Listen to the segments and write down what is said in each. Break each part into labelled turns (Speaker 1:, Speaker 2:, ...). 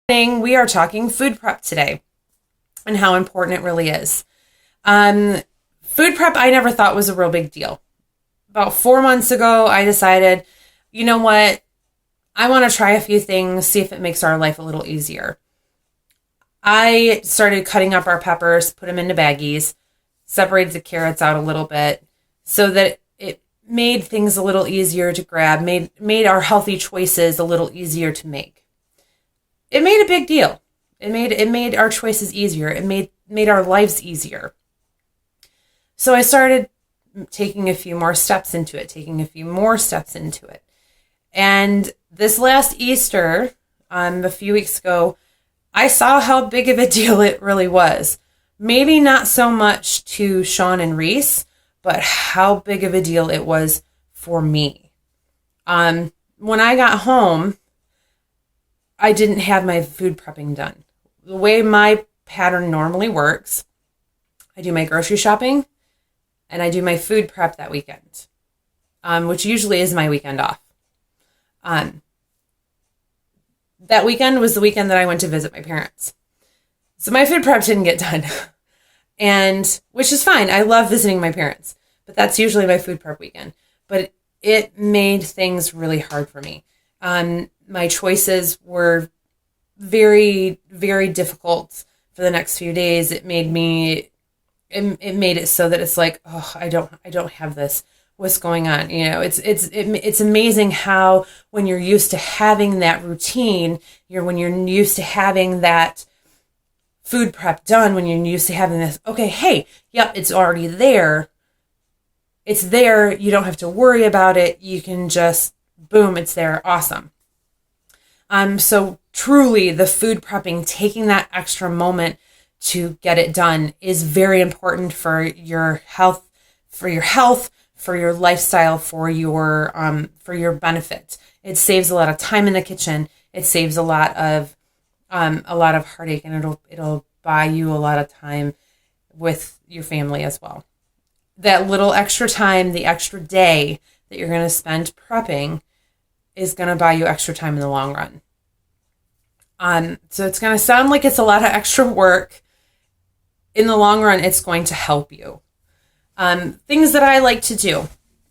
Speaker 1: We are talking food prep today and how important it really is. Food prep, I never thought was a real big deal. About 4 months ago, I decided, you know what? I want to try a few things, see if it makes our life a little easier. I started cutting up our peppers, put them into baggies, separated the carrots out a little bit so that it made things a little easier to grab, made our healthy choices a little easier to make. It made a big deal. It made our choices easier. It made our lives easier. So I started taking a few more steps into it, And this last Easter, a few weeks ago, I saw how big of a deal it really was. Maybe not so much to Sean and Reese, but how big of a deal it was for me. When I got home, I didn't have my food prepping done. The way my pattern normally works, I do my grocery shopping and I do my food prep that weekend, which usually is my weekend off. That weekend was the weekend that I went to visit my parents. So my food prep didn't get done, and which is fine. I love visiting my parents, but that's usually my food prep weekend. But it made things really hard for me. My choices were very, very difficult for the next few days. It made it so that it's like, oh, I don't have this. What's going on? You know, it's amazing how when you're used to having that routine, when you're used to having that food prep done, when you're used to having this, okay, hey, yep, it's already there. It's there. You don't have to worry about it. You can just, boom, it's there. Awesome. So truly the food prepping, taking that extra moment to get it done is very important for your health, for your lifestyle, for your benefit. It saves a lot of time in the kitchen. It saves a lot of heartache, and it'll buy you a lot of time with your family as well. That little extra time, the extra day that you're going to spend prepping is going to buy you extra time in the long run. So it's going to sound like it's a lot of extra work. In the long run, it's going to help you. Things that I like to do.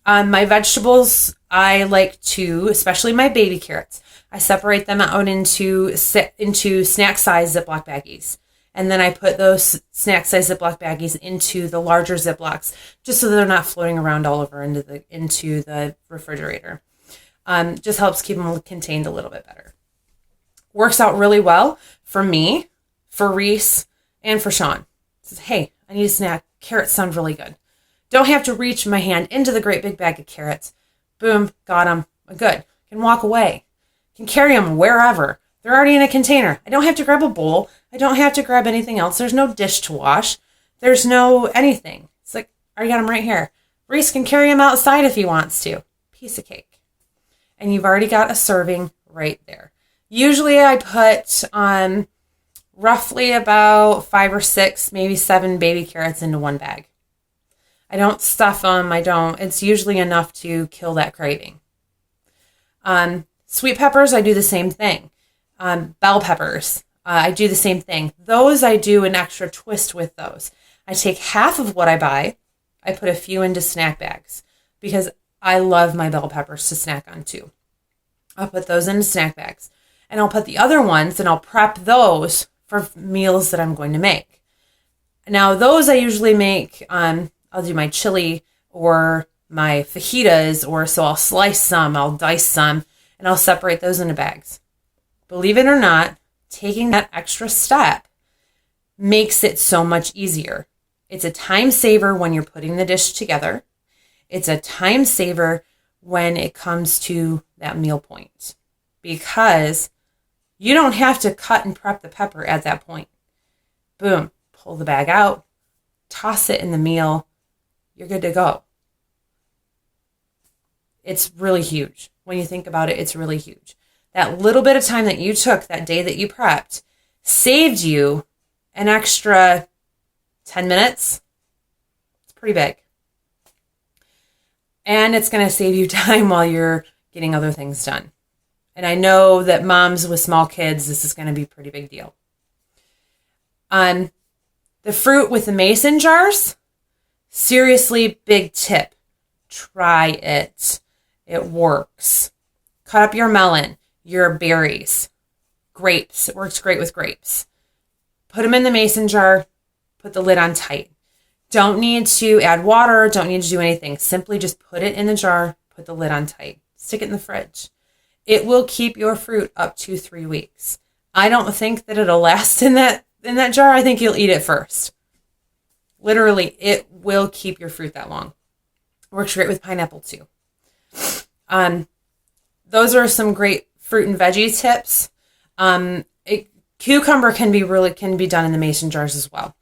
Speaker 1: My vegetables, I like to, especially my baby carrots, I separate them out into snack size Ziploc baggies. And then I put those snack size Ziploc baggies into the larger Ziplocs, just so they're not floating around all over into the refrigerator. Just helps keep them contained a little bit better. Works out really well for me, for Reese, and for Sean. Says, hey, I need a snack. Carrots sound really good. Don't have to reach my hand into the great big bag of carrots. Boom, got them. Good. Can walk away. Can carry them wherever. They're already in a container. I don't have to grab a bowl. I don't have to grab anything else. There's no dish to wash. There's no anything. It's like, I got them right here. Reese can carry them outside if he wants to. Piece of cake. And you've already got a serving right there. Usually I put roughly about 5 or 6, maybe 7 baby carrots into one bag. I don't stuff them. It's usually enough to kill that craving. Sweet peppers, I do the same thing. Bell peppers, I do the same thing. Those, I do an extra twist with those. I take half of what I buy. I put a few into snack bags because I love my bell peppers to snack on too. I'll put those into snack bags. And I'll put the other ones and I'll prep those for meals that I'm going to make. Now, those I usually make, I'll do my chili or my fajitas, so I'll slice some, I'll dice some, and I'll separate those into bags. Believe it or not, taking that extra step makes it so much easier. It's a time saver when you're putting the dish together. It's a time saver when it comes to that meal point, because you don't have to cut and prep the pepper at that point. Boom, pull the bag out, toss it in the meal, you're good to go. It's really huge. When you think about it, it's really huge. That little bit of time that you took that day that you prepped saved you an extra 10 minutes. It's pretty big. And it's going to save you time while you're getting other things done. And I know that moms with small kids, this is going to be a pretty big deal. The fruit with the mason jars, seriously, big tip. Try it. It works. Cut up your melon, your berries, grapes. It works great with grapes. Put them in the mason jar. Put the lid on tight. Don't need to add water. Don't need to do anything. Simply just put it in the jar. Put the lid on tight. Stick it in the fridge. It will keep your fruit up to 3 weeks. I don't think that it'll last in that jar. I think you'll eat it first. Literally, it will keep your fruit that long. Works great with pineapple too. Those are some great fruit and veggie tips. Cucumber can be done in the mason jars as well.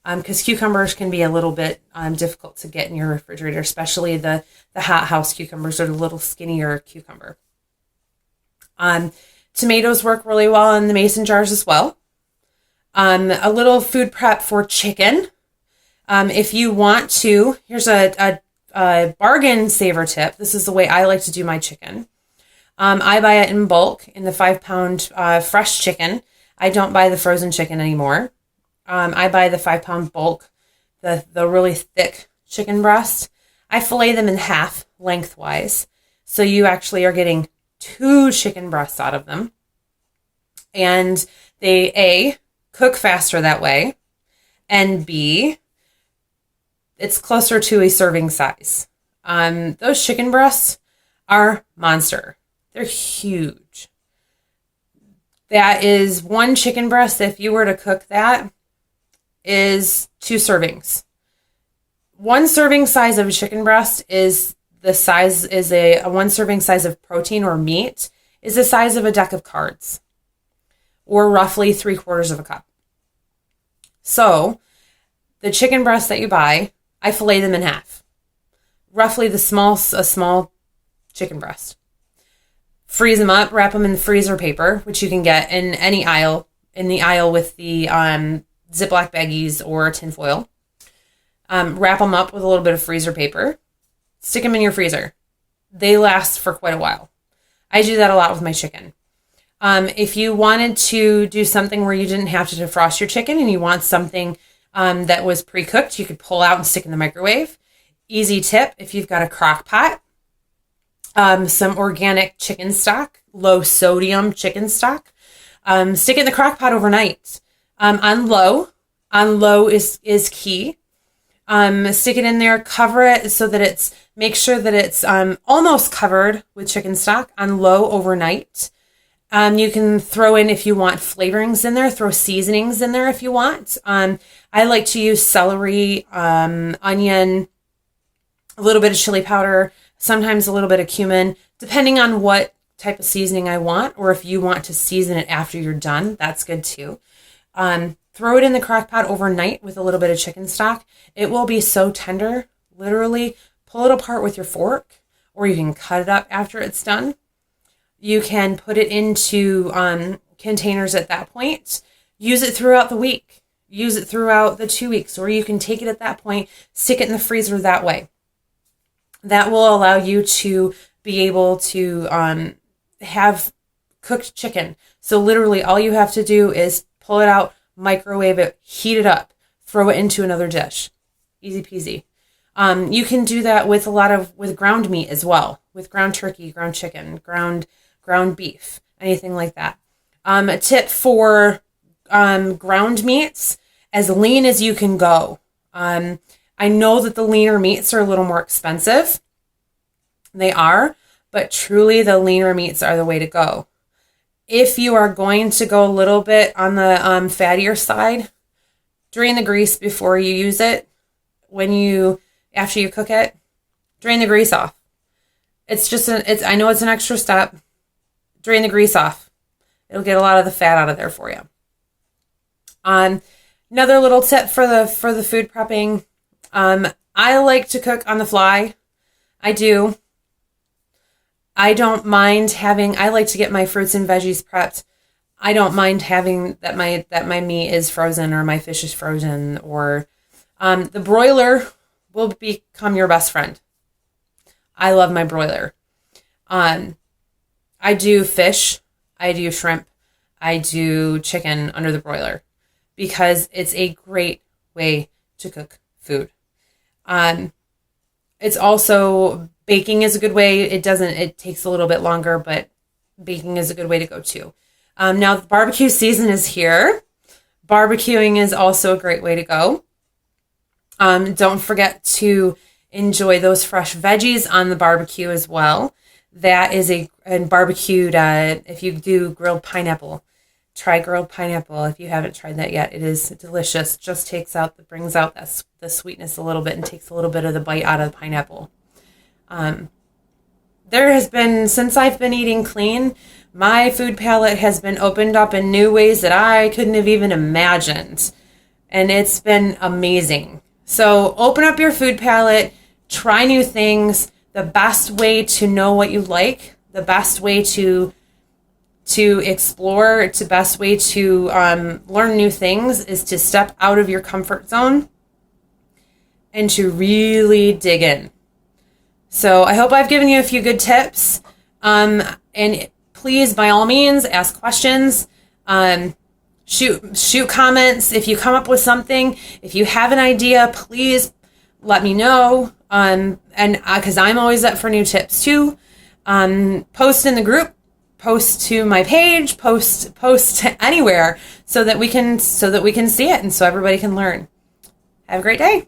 Speaker 1: Because cucumbers can be a little bit difficult to get in your refrigerator, especially the hot house cucumbers or the little skinnier cucumber. Tomatoes work really well in the mason jars as well. A little food prep for chicken. If you want to, here's a bargain saver tip. This is the way I like to do my chicken. I buy it in bulk in the 5-pound fresh chicken. I don't buy the frozen chicken anymore. I buy the 5-pound bulk, the really thick chicken breast. I fillet them in half lengthwise. So you actually are getting 2 chicken breasts out of them. And they, A, cook faster that way. And B, it's closer to a serving size. Those chicken breasts are monster. They're huge. That is 1 chicken breast. If you were to cook that, is 2 servings. 1 serving size of a chicken breast is a 1 serving size of protein or meat is the size of a deck of cards, or roughly 3/4 of a cup. So the chicken breasts that you buy, I fillet them in half, roughly a small chicken breast. Freeze them up, wrap them in the freezer paper, which you can get in any aisle, in the aisle with the Ziploc baggies or tinfoil. Wrap them up with a little bit of freezer paper. Stick them in your freezer. They last for quite a while. I do that a lot with my chicken. If you wanted to do something where you didn't have to defrost your chicken and you want something that was pre-cooked, you could pull out and stick in the microwave. Easy tip, if you've got a crock pot, some organic chicken stock, low sodium chicken stock, stick it in the crock pot overnight. On low is key. Stick it in there, cover it so that make sure that it's almost covered with chicken stock on low overnight. You can throw in, if you want flavorings in there, throw seasonings in there if you want. I like to use celery, onion, a little bit of chili powder, sometimes a little bit of cumin, depending on what type of seasoning I want, or if you want to season it after you're done, that's good too. Throw it in the crock pot overnight with a little bit of chicken stock. It will be so tender, literally. Pull it apart with your fork, or you can cut it up after it's done. You can put it into containers at that point. Use it throughout the week. Use it throughout the 2 weeks, or you can take it at that point, stick it in the freezer that way. That will allow you to be able to have cooked chicken. So literally all you have to do is pull it out, microwave it, heat it up, throw it into another dish. Easy peasy. You can do that with with ground meat as well, with ground turkey, ground chicken, ground beef, anything like that. A tip for ground meats, as lean as you can go. I know that the leaner meats are a little more expensive. They are, but truly the leaner meats are the way to go. If you are going to go a little bit on the fattier side, drain the grease before you use it. After you cook it, drain the grease off. I know it's an extra step. Drain the grease off. It'll get a lot of the fat out of there for you. Another little tip for the food prepping. I like to cook on the fly. I do. I don't mind I like to get my fruits and veggies prepped. I don't mind having that my meat is frozen or my fish is frozen, or the broiler will become your best friend. I love my broiler. I do fish, I do shrimp, I do chicken under the broiler because it's a great way to cook food. It's also baking is a good way. It takes a little bit longer, but baking is a good way to go too. Now the barbecue season is here. Barbecuing is also a great way to go. Don't forget to enjoy those fresh veggies on the barbecue as well. That is and barbecued, if you do grilled pineapple, try grilled pineapple. If you haven't tried that yet, it is delicious. Just brings out the sweetness a little bit and takes a little bit of the bite out of the pineapple. There has been, since I've been eating clean, my food palette has been opened up in new ways that I couldn't have even imagined. And it's been amazing. So open up your food palette, try new things. The best way to know what you like, the best way to explore, it's the best way to learn new things is to step out of your comfort zone and to really dig in. So I hope I've given you a few good tips. And please, by all means, ask questions. Shoot comments. If you come up with something, if you have an idea, please let me know. And because I'm always up for new tips too. Post in the group, post to my page, post anywhere so that we can see it and so everybody can learn. Have a great day.